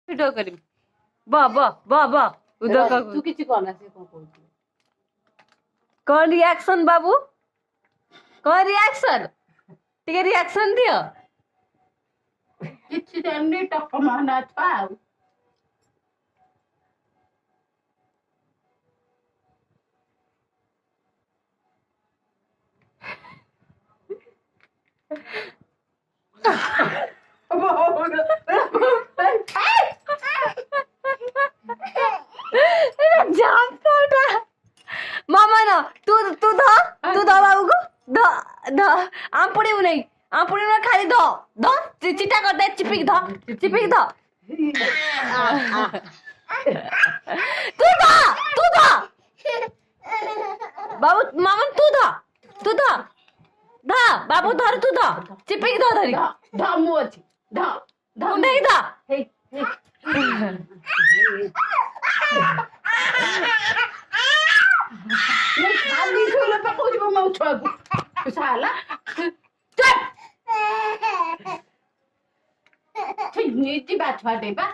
video କରିବି ବ ବ ବ ବ ଉଦକ ତୁ କିଛି କହନା ସେ କଣ କହୁଛୁ କଣ ରିଆକ୍ସନ ବାବୁ କଣ ରିଆକ୍ସନ ଟିକେ ରିଆକ୍ସନ ଦିଅ କିଛି ଜାଣିନି ଟକ ମହନା ଛୁଆ ଆଉ मामा न तू तू ध बाबू को ध आम पड़ेबू नहीं आम पड़ेबू खाली ध चिटा कर दे चिपिक ध तू ध बाबू मामा तू ध बाबू धर तू ध चिपिक ध धरी धमु अछि ध तू नहीं ध हे मैं खाली छोले पकाउछु म मौ छोको साला चुप ठीक नीति बात छाडे बा